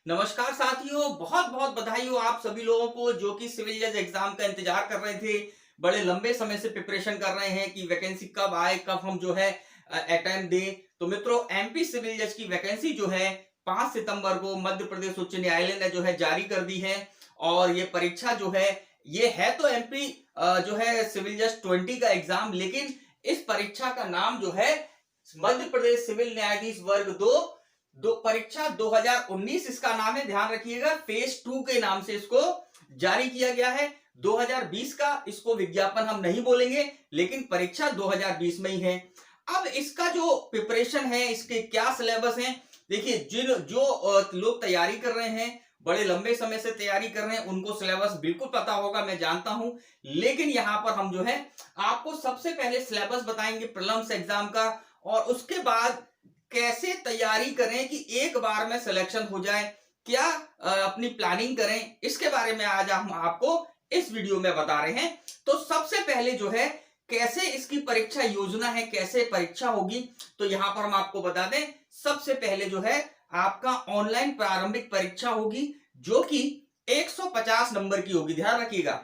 नमस्कार साथियों, बहुत बहुत बधाई हो आप सभी लोगों को जो कि सिविल जज एग्जाम का इंतजार कर रहे थे। बड़े लंबे समय से प्रिपरेशन कर रहे हैं कि वैकेंसी कब आए, कब हम जो है अटेम्प्ट दें। तो मित्रों, एमपी सिविल जज की वैकेंसी जो है 5 सितंबर को मध्य प्रदेश उच्च न्यायालय ने जो है जारी कर दी है। और ये परीक्षा जो है ये है तो एमपी जो है सिविल जज 20 का एग्जाम, लेकिन इस परीक्षा का नाम जो है मध्य प्रदेश सिविल न्यायाधीश वर्ग दो परीक्षा 2019 इसका नाम है। ध्यान रखिएगा, फेज 2 के नाम से इसको जारी किया गया है। 2020 का इसको विज्ञापन हम नहीं बोलेंगे, लेकिन परीक्षा 2020 में ही है। अब इसका जो प्रिपरेशन है, इसके क्या सिलेबस है, देखिए जो लोग तैयारी कर रहे हैं, बड़े लंबे समय से तैयारी कर रहे हैं, उनको सिलेबस बिल्कुल पता होगा, मैं जानता हूं। लेकिन यहां पर हम जो है आपको सबसे पहले सिलेबस बताएंगे प्रीलिम्स एग्जाम का, और उसके बाद कैसे तैयारी करें कि एक बार में सिलेक्शन हो जाए, क्या अपनी प्लानिंग करें, इसके बारे में आज हम आपको इस वीडियो में बता रहे हैं। तो सबसे पहले जो है कैसे इसकी परीक्षा योजना है, कैसे परीक्षा होगी, तो यहां पर हम आपको बता दें। सबसे पहले जो है आपका ऑनलाइन प्रारंभिक परीक्षा होगी, जो कि 150 नंबर की होगी। ध्यान रखिएगा,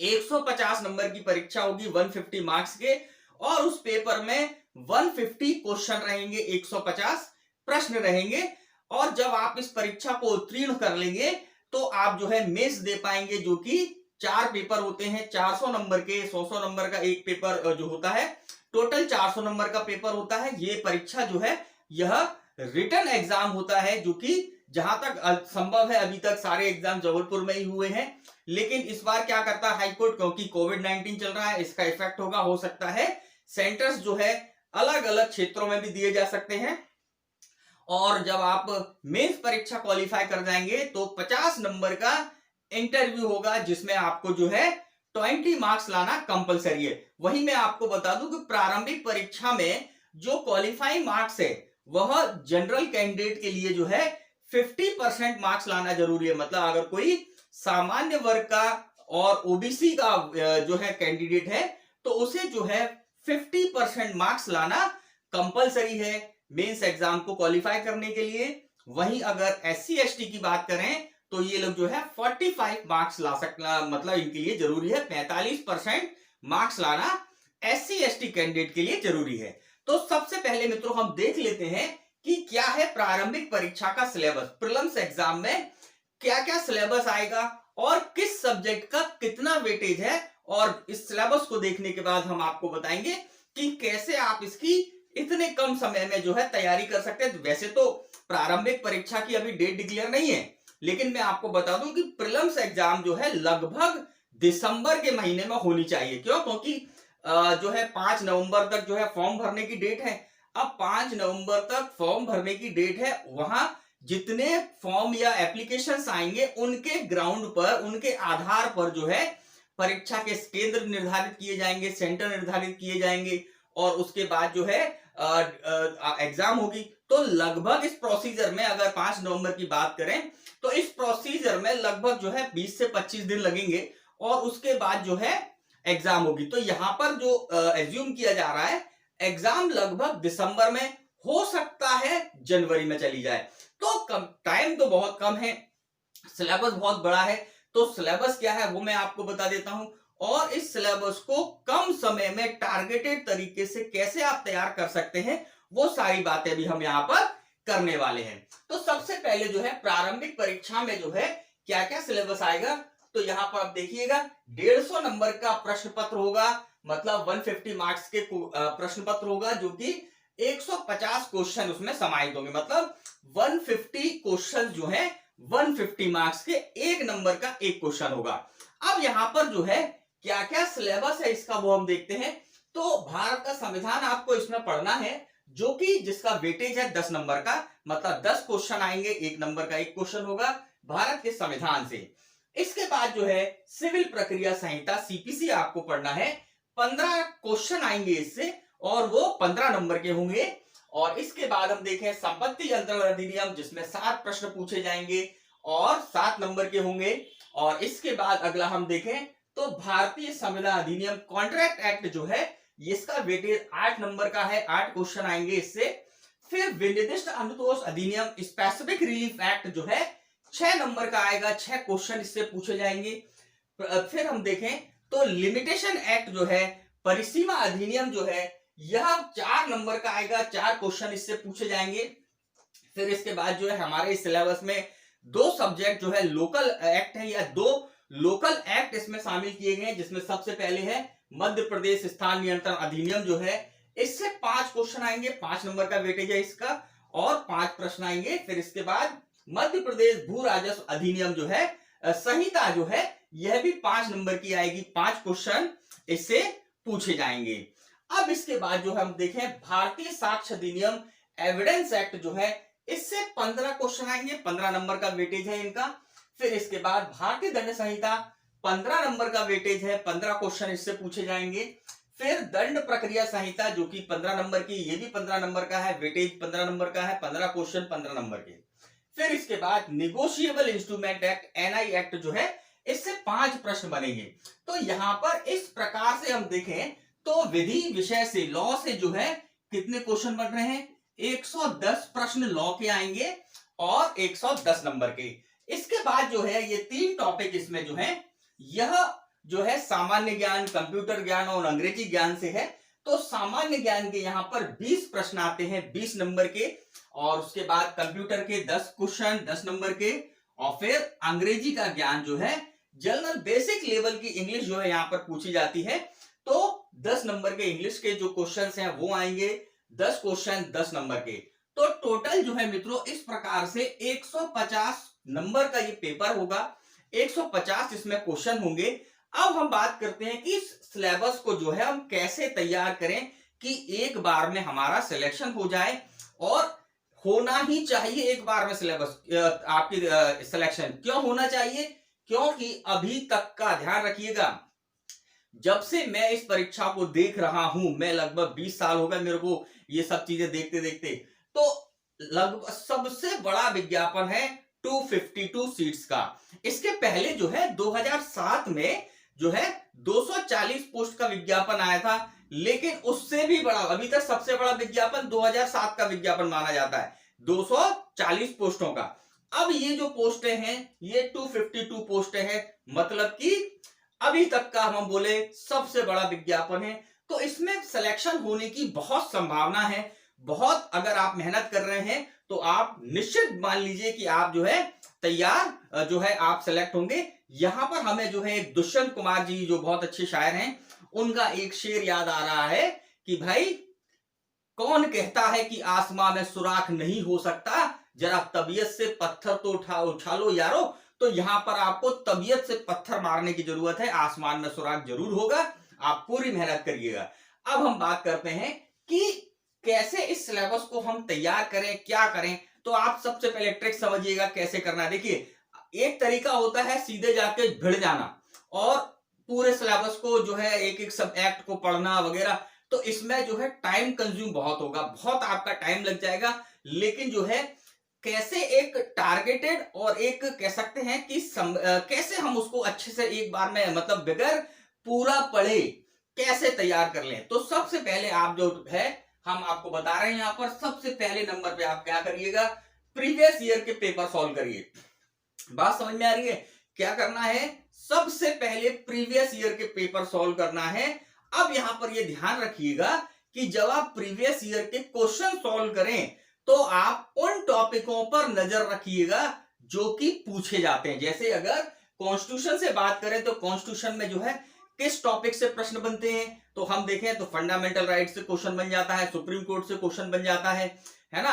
150 नंबर की परीक्षा होगी 150 मार्क्स के, और उस पेपर में 150 क्वेश्चन रहेंगे, 150 प्रश्न रहेंगे। और जब आप इस परीक्षा को उत्तीर्ण कर लेंगे तो आप जो है मेंस दे पाएंगे, जो कि 4 पेपर होते हैं, 400 नंबर के, 100 नंबर का एक पेपर जो होता है, टोटल 400 नंबर का पेपर होता है। ये परीक्षा जो है यह रिटन एग्जाम होता है, जो कि जहां तक संभव है अभी तक सारे एग्जाम जबलपुर में ही हुए हैं। लेकिन इस बार क्या करता है हाईकोर्ट, क्योंकि कोविड-19 चल रहा है, इसका इफेक्ट होगा, हो सकता है सेंटर्स जो है अलग अलग क्षेत्रों में भी दिए जा सकते हैं। और जब आप मेंस परीक्षा क्वालिफाई कर जाएंगे तो 50 नंबर का इंटरव्यू होगा, जिसमें आपको जो है 20 मार्क्स लाना कंपलसरी है। वहीं मैं आपको बता दूं कि प्रारंभिक परीक्षा में जो क्वालिफाइंग मार्क्स है वह जनरल कैंडिडेट के लिए जो है 50% मार्क्स लाना जरूरी है। मतलब अगर कोई सामान्य वर्ग का और ओबीसी का जो है कैंडिडेट है, तो उसे जो है 50% मार्क्स लाना कंपलसरी है मेंस एग्जाम को क्वालिफाई करने के लिए। वहीं अगर एससी एसटी की बात करें तो ये लोग जो है 45 मार्क्स ला सकना, मतलब इनके लिए जरूरी है 45% मार्क्स लाना एससी एसटी कैंडिडेट के लिए जरूरी है। तो सबसे पहले मित्रों हम देख लेते हैं कि क्या है प्रारंभिक परीक्षा का सिलेबस। प्रीलिम्स एग्जाम में क्या क्या सिलेबस आएगा और किस सब्जेक्ट का कितना वेटेज है, और इस सिलेबस को देखने के बाद हम आपको बताएंगे कि कैसे आप इसकी इतने कम समय में जो है तैयारी कर सकते हैं। वैसे तो प्रारंभिक परीक्षा की अभी डेट डिक्लेयर नहीं है, लेकिन मैं आपको बता दूं कि प्रीलिम्स एग्जाम जो है लगभग दिसंबर के महीने में होनी चाहिए। क्यों? क्योंकि जो है 5 नवंबर तक जो है फॉर्म भरने की डेट है। अब 5 नवंबर तक फॉर्म भरने की डेट है, वहां जितने फॉर्म या एप्लीकेशंस आएंगे उनके ग्राउंड पर, उनके आधार पर जो है परीक्षा के केंद्र निर्धारित किए जाएंगे, सेंटर निर्धारित किए जाएंगे, और उसके बाद जो है एग्जाम होगी। तो लगभग इस प्रोसीजर में अगर 5 नवंबर की बात करें तो इस प्रोसीजर में लगभग जो है 20 से 25 दिन लगेंगे, और उसके बाद जो है एग्जाम होगी। तो यहां पर जो एज्यूम किया जा रहा है एग्जाम लगभग दिसंबर में, हो सकता है जनवरी में चली जाए। तो टाइम तो बहुत कम है, सिलेबस बहुत बड़ा है। तो सिलेबस क्या है वो मैं आपको बता देता हूं, और इस सिलेबस को कम समय में टारगेटेड तरीके से कैसे आप तैयार कर सकते हैं, वो सारी बातें भी हम यहां पर करने वाले हैं। तो सबसे पहले जो है प्रारंभिक परीक्षा में जो है क्या क्या सिलेबस आएगा, तो यहां पर आप देखिएगा 150 नंबर का प्रश्न पत्र होगा, मतलब 150 मार्क्स के प्रश्न पत्र होगा, जो कि 150 क्वेश्चन उसमें समाहित होंगे। मतलब 150 क्वेश्चन जो है 150 मार्क्स के, एक नंबर का एक क्वेश्चन होगा। अब यहां पर जो है क्या क्या सिलेबस है इसका वो हम देखते हैं। तो भारत का संविधान आपको इसमें पढ़ना है, जो कि जिसका वेटेज है 10 नंबर का, मतलब 10 क्वेश्चन आएंगे, एक नंबर का एक क्वेश्चन होगा भारत के संविधान से। इसके बाद जो है सिविल प्रक्रिया संहिता सीपीसी आपको पढ़ना है, 15 क्वेश्चन आएंगे इससे, और वो 15 नंबर के होंगे। और इसके बाद हम देखें संपत्ति यंत्रण अधिनियम, जिसमें 7 प्रश्न पूछे जाएंगे और 7 नंबर के होंगे। और इसके बाद अगला हम देखें तो भारतीय संविदा अधिनियम कॉन्ट्रैक्ट एक्ट जो है, इसका वेटेज 8 नंबर का है, 8 क्वेश्चन आएंगे इससे। फिर विनिर्दिष्ट अनुतोष अधिनियम स्पेसिफिक रिलीफ एक्ट जो है 6 नंबर का आएगा, 6 क्वेश्चन इससे पूछे जाएंगे। फिर हम देखें तो लिमिटेशन एक्ट जो है, परिसीमा अधिनियम जो है, यह 4 नंबर का आएगा, 4 क्वेश्चन इससे पूछे जाएंगे। फिर इसके बाद जो है हमारे सिलेबस में 2 सब्जेक्ट जो है लोकल एक्ट है, या 2 लोकल एक्ट इसमें शामिल किए गए हैं, जिसमें सबसे पहले है मध्य प्रदेश स्थान नियंत्रण अधिनियम जो है, इससे 5 क्वेश्चन आएंगे, 5 नंबर का वेटेज है इसका, और 5 प्रश्न आएंगे। फिर इसके बाद मध्य प्रदेश भू राजस्व अधिनियम जो है, संहिता जो है, यह भी 5 नंबर की आएगी, 5 क्वेश्चन इससे पूछे जाएंगे। अब इसके बाद जो हम देखें भारतीय साक्ष्य अधिनियम एविडेंस एक्ट जो है, इससे 15 क्वेश्चन आएंगे, 15 नंबर का वेटेज है इनका। फिर इसके बाद भारतीय दंड संहिता 15 नंबर का वेटेज है, 15 क्वेश्चन इससे पूछे जाएंगे। फिर दंड प्रक्रिया संहिता जो कि 15 नंबर की, ये भी 15 नंबर का है, वेटेज 15 नंबर का है, 15 क्वेश्चन 15 नंबर के। फिर इसके बाद negotiable instrument act NI act जो है, इससे 5 प्रश्न बनेंगे। तो यहां पर इस प्रकार से हम देखें तो विधि विषय से, लॉ से जो है कितने क्वेश्चन बन रहे हैं, 110 प्रश्न लॉ के आएंगे और 110 नंबर के। इसके बाद जो है ये 3 टॉपिक इसमें जो है, यह जो है सामान्य ज्ञान, कंप्यूटर ज्ञान और अंग्रेजी ज्ञान से है। तो सामान्य ज्ञान के यहां पर 20 प्रश्न आते हैं 20 नंबर के, और उसके बाद कंप्यूटर के 10 क्वेश्चन 10 नंबर के, और फिर अंग्रेजी का ज्ञान जो है, जनरल बेसिक लेवल की इंग्लिश जो है यहां पर पूछी जाती है। तो 10 नंबर के इंग्लिश के जो क्वेश्चंस हैं वो आएंगे, 10 क्वेश्चन 10 नंबर के। तो टोटल जो है मित्रों इस प्रकार से 150 नंबर का ये पेपर होगा, 150 इसमें क्वेश्चन होंगे। अब हम बात करते हैं कि इस सिलेबस को जो है हम कैसे तैयार करें कि एक बार में हमारा सिलेक्शन हो जाए, और होना ही चाहिए एक बार में सिलेबस, आपकी सिलेक्शन क्यों होना चाहिए, क्योंकि अभी तक का ध्यान रखिएगा, जब से मैं इस परीक्षा को देख रहा हूं, मैं लगभग 20 साल हो गए मेरे को ये सब चीजें देखते देखते, तो लगभग सबसे बड़ा विज्ञापन है 252 सीट्स का। इसके पहले जो है 2007 में जो है 240 पोस्ट का विज्ञापन आया था, लेकिन उससे भी बड़ा, अभी तक सबसे बड़ा विज्ञापन 2007 का विज्ञापन माना जाता है, 240 पोस्टों का। अब ये जो पोस्टें हैं ये 252 पोस्टें हैं, मतलब कि अभी तक का हम बोले सबसे बड़ा विज्ञापन है। तो इसमें सिलेक्शन होने की बहुत संभावना है, बहुत, अगर आप मेहनत कर रहे हैं तो आप निश्चित मान लीजिए कि आप जो है तैयार जो है आप सिलेक्ट होंगे। यहां पर हमें जो है दुष्यंत कुमार जी जो बहुत अच्छे शायर हैं, उनका एक शेर याद आ रहा है कि भाई कौन कहता है कि आसमां में सुराख नहीं हो सकता, जरा तबीयत से पत्थर तो उठा लो यारो। तो यहां पर आपको तबीयत से पत्थर मारने की जरूरत है, आसमान में सुराख जरूर होगा, आप पूरी मेहनत करिएगा। अब हम बात करते हैं कि कैसे इस सिलेबस को हम तैयार करें, क्या करें। तो आप सबसे पहले ट्रिक समझिएगा कैसे करना है। देखिए, एक तरीका होता है सीधे जाके भिड़ जाना और पूरे सिलेबस को जो है एक एक सब एक्ट को पढ़ना वगैरह, तो इसमें जो है टाइम कंज्यूम बहुत होगा, बहुत आपका टाइम लग जाएगा। लेकिन जो है कैसे एक टारगेटेड और एक कह सकते हैं कि कैसे हम उसको अच्छे से एक बार में, मतलब बगैर पूरा पढ़े कैसे तैयार कर लें। तो सबसे पहले आप जो है, हम आपको बता रहे हैं यहां पर, सबसे पहले नंबर पे आप क्या करिएगा, प्रीवियस ईयर के पेपर सॉल्व करिए। बात समझ में आ रही है? क्या करना है, सबसे पहले प्रीवियस ईयर के पेपर सॉल्व करना है। अब यहां पर ये ध्यान रखिएगा कि जब आप प्रीवियस ईयर के क्वेश्चन सॉल्व करें तो आप उन टॉपिकों पर नजर रखिएगा जो कि पूछे जाते हैं। जैसे अगर कॉन्स्टिट्यूशन से बात करें तो कॉन्स्टिट्यूशन में जो है किस टॉपिक से प्रश्न बनते हैं, तो हम देखें तो फंडामेंटल राइट से क्वेश्चन बन जाता है, सुप्रीम कोर्ट से क्वेश्चन बन जाता है ना,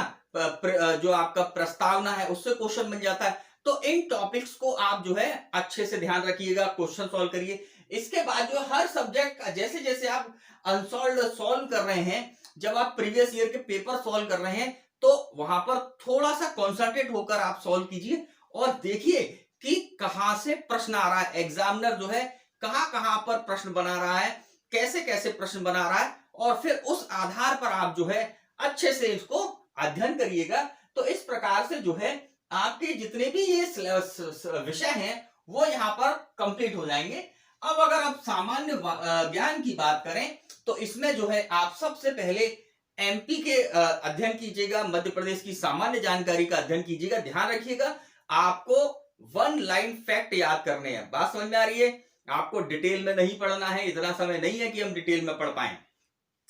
जो आपका प्रस्तावना है उससे क्वेश्चन बन जाता है। तो इन टॉपिक्स को आप जो है अच्छे से ध्यान रखिएगा, क्वेश्चन सॉल्व करिए। इसके बाद जो हर सब्जेक्ट का जैसे जैसे आप अनसॉल्व सॉल्व कर रहे हैं, जब आप प्रीवियस ईयर के पेपर सॉल्व कर रहे हैं तो वहां पर थोड़ा सा कॉन्सेंट्रेट होकर आप सॉल्व कीजिए और देखिए कि कहां से प्रश्न आ रहा है, एग्जामिनर जो है कहां पर प्रश्न बना रहा है, कैसे कैसे प्रश्न बना रहा है, और फिर उस आधार पर आप जो है अच्छे से इसको अध्ययन करिएगा। तो इस प्रकार से जो है आपके जितने भी ये विषय हैं वो यहाँ पर कंप्लीट हो जाएंगे। अब अगर आप सामान्य ज्ञान की बात करें तो इसमें जो है आप सबसे पहले एमपी के अध्ययन कीजिएगा, मध्य प्रदेश की सामान्य जानकारी का अध्ययन कीजिएगा। ध्यान रखिएगा, आपको वन लाइन फैक्ट याद करने हैं। बात समझ में आ रही है? आपको डिटेल में नहीं पढ़ना है, इतना समय नहीं है कि हम डिटेल में पढ़ पाए।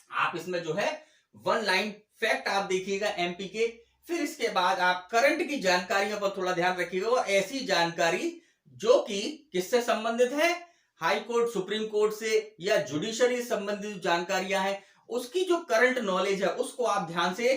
आप इसमें जो है वन लाइन फैक्ट आप देखिएगा एमपी के। फिर इसके बाद आप करंट की जानकारियों पर थोड़ा ध्यान रखिएगा, और ऐसी जानकारी जो कि किससे संबंधित है, हाई कोर्ट, सुप्रीम कोर्ट से या जुडिशरी संबंधित जानकारियां हैं, उसकी जो करंट नॉलेज है उसको आप ध्यान से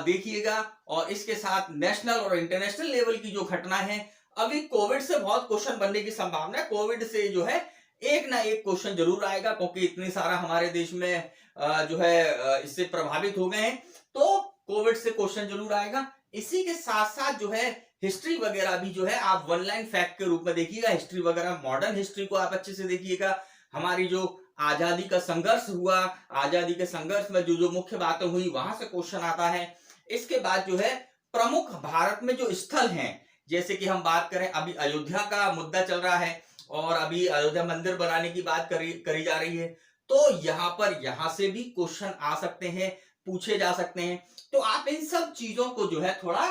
देखिएगा। और इसके साथ नेशनल और इंटरनेशनल लेवल की जो घटना है, अभी कोविड से बहुत क्वेश्चन बनने की संभावना है। कोविड से जो है एक ना एक क्वेश्चन जरूर आएगा, क्योंकि इतनी सारा हमारे देश में जो है इससे प्रभावित हो गए हैं, तो कोविड से क्वेश्चन जरूर आएगा। इसी के साथ साथ जो है हिस्ट्री वगैरह भी जो है आप वन लाइन फैक्ट के रूप में देखिएगा। हिस्ट्री वगैरह, मॉडर्न हिस्ट्री को आप अच्छे से देखिएगा। हमारी जो आजादी का संघर्ष हुआ, आजादी के संघर्ष में जो जो मुख्य बातें हुई, वहां से क्वेश्चन आता है। इसके बाद जो है प्रमुख भारत में जो स्थल हैं, जैसे कि हम बात करें, अभी अयोध्या का मुद्दा चल रहा है और अभी अयोध्या मंदिर बनाने की बात करी जा रही है, तो यहां से भी क्वेश्चन आ सकते हैं, पूछे जा सकते हैं। तो आप इन सब चीजों को जो है थोड़ा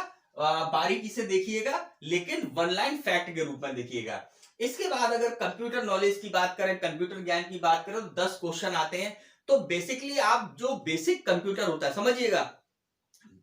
बारीकी से देखिएगा, लेकिन वन लाइन फैक्ट के रूप में देखिएगा। इसके बाद अगर कंप्यूटर नॉलेज की बात करें, कंप्यूटर ज्ञान की बात करें, तो 10 क्वेश्चन आते हैं। तो बेसिकली आप जो बेसिक कंप्यूटर होता है, समझिएगा,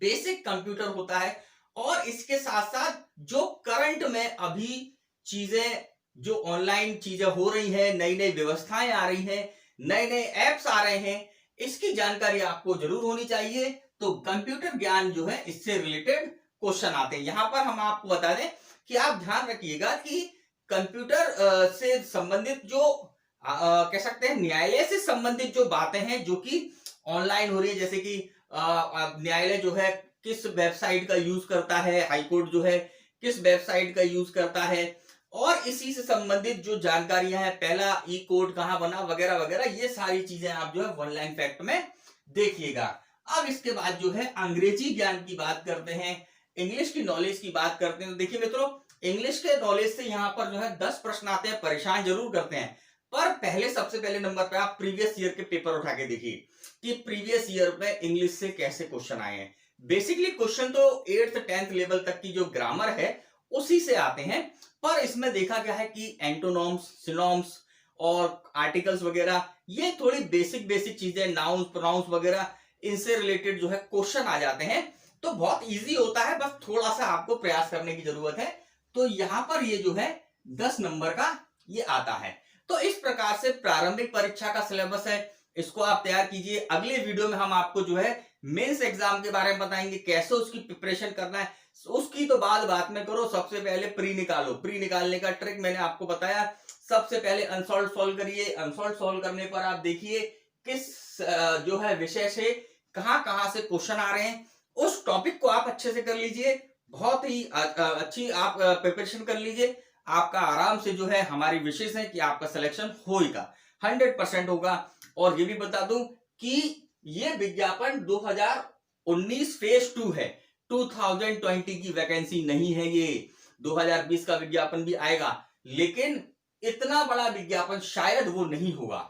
बेसिक कंप्यूटर होता है, और इसके साथ साथ जो करंट में अभी चीजें, जो ऑनलाइन चीजें हो रही हैं, नई नई व्यवस्थाएं आ रही हैं, नए नए ऐप्स आ रहे हैं, इसकी जानकारी आपको जरूर होनी चाहिए। तो कंप्यूटर ज्ञान जो है, इससे रिलेटेड क्वेश्चन आते हैं। यहां पर हम आपको बता दें कि आप ध्यान रखिएगा कि कंप्यूटर से संबंधित जो कह सकते हैं, न्यायालय से संबंधित जो बातें हैं जो कि ऑनलाइन हो रही है, जैसे कि न्यायालय जो है किस वेबसाइट का यूज करता है, हाईकोर्ट जो है किस वेबसाइट का यूज करता है, और इसी से संबंधित जो जानकारियां हैं, पहला ई कोड कहां बना, वगैरह वगैरह, ये सारी चीजें आप जो है वन लाइन फैक्ट में देखिएगा। अब इसके बाद जो है अंग्रेजी ज्ञान की बात करते हैं, इंग्लिश की नॉलेज की बात करते हैं। तो देखिए मित्रों, इंग्लिश के नॉलेज से यहाँ पर जो है 10 प्रश्न आते हैं, परेशान जरूर करते हैं। पर पहले, सबसे पहले नंबर पे आप प्रीवियस ईयर के पेपर उठा के देखिए कि प्रीवियस ईयर में इंग्लिश से कैसे क्वेश्चन आए हैं। बेसिकली क्वेश्चन तो 8th 10th लेवल तक की जो ग्रामर है उसी से आते हैं, पर इसमें देखा गया है कि एंटोनॉम्स, सिनोम्स और आर्टिकल्स वगैरह, ये थोड़ी बेसिक चीजें, नाउन्स, प्रोनाउंस वगैरह, इनसे रिलेटेड जो है क्वेश्चन आ जाते हैं। तो बहुत इजी होता है, बस थोड़ा सा आपको प्रयास करने की जरूरत है। तो यहां पर ये जो है 10 नंबर का ये आता है। तो इस प्रकार से प्रारंभिक परीक्षा का सिलेबस है, इसको आप तैयार कीजिए। अगले वीडियो में हम आपको जो है मेंस एग्जाम के बारे में बताएंगे, कैसे उसकी प्रिपरेशन करना है। उसकी तो बात में करो, सबसे पहले प्री निकालो। प्री निकालने का ट्रिक मैंने आपको बताया। सबसे पहले अनसॉल्व सॉल्व करिए। अनसॉल्व सॉल्व करने पर आप देखिए किस जो है विषय से कहां से क्वेश्चन आ रहे हैं, उस टॉपिक को आप अच्छे से कर लीजिए। बहुत ही अच्छी आप प्रिपरेशन कर लीजिए। आपका आराम से जो है, हमारी विशेष है कि आपका सिलेक्शन होगा, 100% होगा। और ये भी बता दूं कि ये विज्ञापन 2019 फेज 2 है, 2020 की वैकेंसी नहीं है। ये 2020 का विज्ञापन भी आएगा, लेकिन इतना बड़ा विज्ञापन शायद वो नहीं होगा।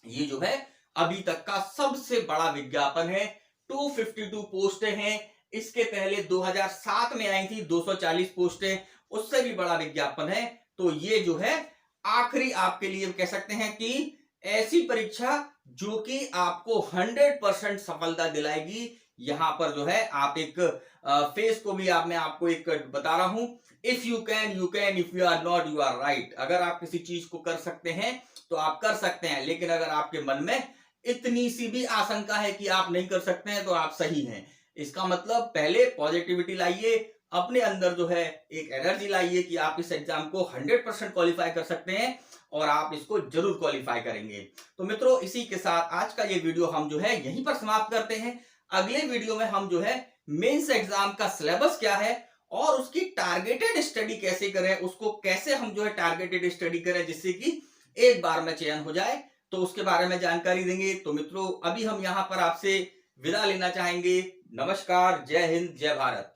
ये जो है अभी तक का सबसे बड़ा विज्ञापन है। 252 पोस्टें हैं। इसके पहले 2007 में आई थी 240 पोस्टें, उससे भी बड़ा विज्ञापन है। तो ये जो है आखिरी आपके लिए कह सकते हैं कि ऐसी परीक्षा जो कि आपको 100% सफलता दिलाएगी। यहां पर जो है आप एक फेस को भी मैं आपको एक बता रहा हूं, if you can you can, if you are not you are right. अगर आप किसी चीज को कर सकते हैं तो आप कर सकते हैं, लेकिन अगर आपके मन में इतनी सी भी आशंका है कि आप नहीं कर सकते हैं तो आप सही हैं। इसका मतलब पहले पॉजिटिविटी लाइए, अपने अंदर जो है एक एनर्जी लाइए कि आप इस एग्जाम को 100% क्वालिफाई कर सकते हैं, और आप इसको जरूर क्वालिफाई करेंगे। तो मित्रों, इसी के साथ आज का ये वीडियो हम जो है यहीं पर समाप्त करते हैं। अगले वीडियो में हम जो है मेंस एग्जाम का सिलेबस क्या है और उसकी टारगेटेड स्टडी कैसे करें, उसको कैसे हम जो है टारगेटेड स्टडी करें जिससे कि एक बार में चयन हो जाए, तो उसके बारे में जानकारी देंगे। तो मित्रों, अभी हम यहां पर आपसे विदा लेना चाहेंगे। नमस्कार, जय हिंद, जय भारत।